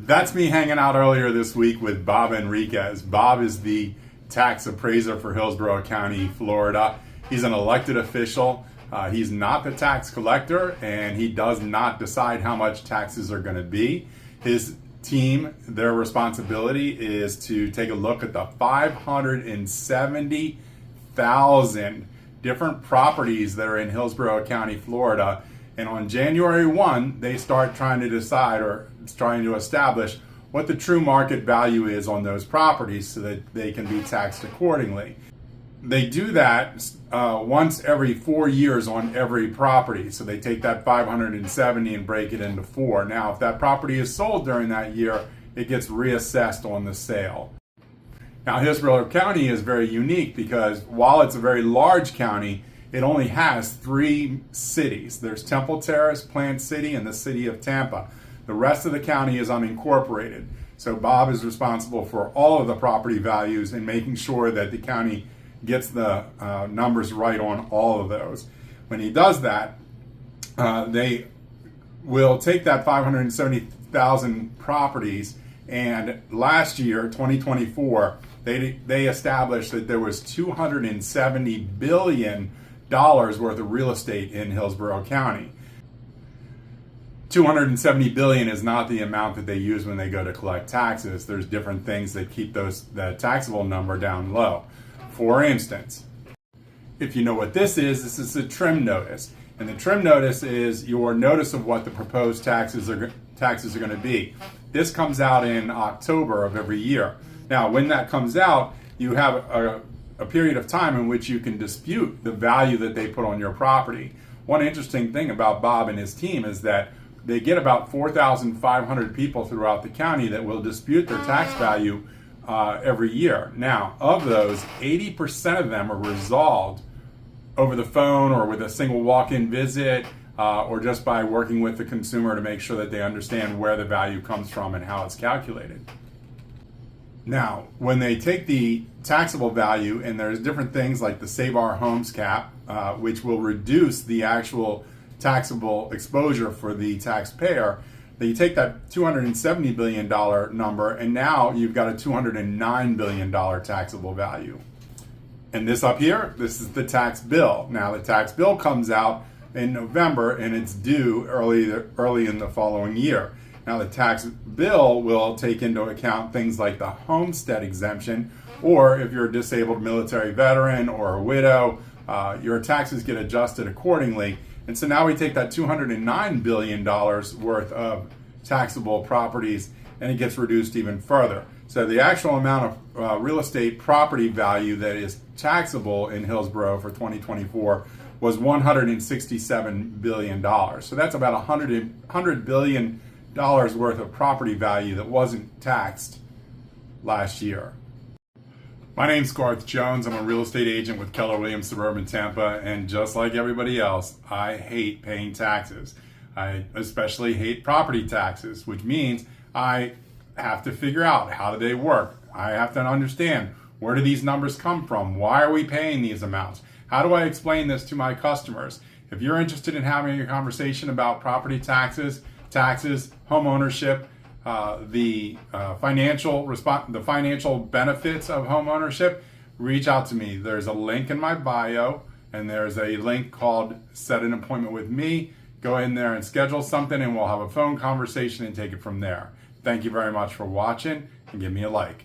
That's me hanging out earlier this week with Bob Enriquez. Bob is the tax appraiser for Hillsborough County, Florida. He's an elected official. He's not the tax collector, and he does not decide how much taxes are going to be. His team, their responsibility is to take a look at the 570,000 different properties that are in Hillsborough County, Florida. And on January 1, they start trying to decide or trying to establish what the true market value is on those properties so that they can be taxed accordingly. They do that once every 4 years on every property. So they take that 570 and break it into four. Now, if that property is sold during that year, it gets reassessed on the sale. Now, Hillsborough County is very unique because while it's a very large county, it only has 3 cities. There's Temple Terrace, Plant City, and the city of Tampa. The rest of the county is unincorporated. So Bob is responsible for all of the property values and making sure that the county gets the numbers right on all of those. When he does that, they will take that 570,000 properties, and last year, 2024, they established that there was $270 billion worth of real estate in Hillsborough County. 270 billion is not the amount that they use when they go to collect taxes. There's different things that keep the taxable number down low. For instance, if you know what this is a trim notice. And the trim notice is your notice of what the proposed taxes are going to be. This comes out in October of every year. Now, when that comes out, you have a period of time in which you can dispute the value that they put on your property. One interesting thing about Bob and his team is that they get about 4,500 people throughout the county that will dispute their tax value every year. Now, of those, 80% of them are resolved over the phone or with a single walk-in visit or just by working with the consumer to make sure that they understand where the value comes from and how it's calculated. Now, when they take the taxable value, and there's different things like the Save Our Homes cap, which will reduce the actual taxable exposure for the taxpayer, then you take that $270 billion number, and now you've got a $209 billion taxable value. And this up here, this is the tax bill. Now, the tax bill comes out in November, and it's due early in the following year. Now, the tax bill will take into account things like the homestead exemption, or if you're a disabled military veteran or a widow, your taxes get adjusted accordingly. And so now we take that $209 billion worth of taxable properties, and it gets reduced even further. So the actual amount of real estate property value that is taxable in Hillsborough for 2024 was $167 billion. So that's about $100 billion worth of property value that wasn't taxed last year. My name's Garth Jones. I'm a real estate agent with Keller Williams Suburban Tampa, and just like everybody else, I hate paying taxes. I especially hate property taxes, which means I have to figure out how do they work. I have to understand, where do these numbers come from? Why are we paying these amounts? How do I explain this to my customers? If you're interested in having a conversation about property taxes, home ownership, the financial benefits of home ownership, reach out to me. There's a link in my bio, and there's a link called Set an Appointment with Me. Go in there and schedule something, and we'll have a phone conversation and take it from there. Thank you very much for watching, and give me a like.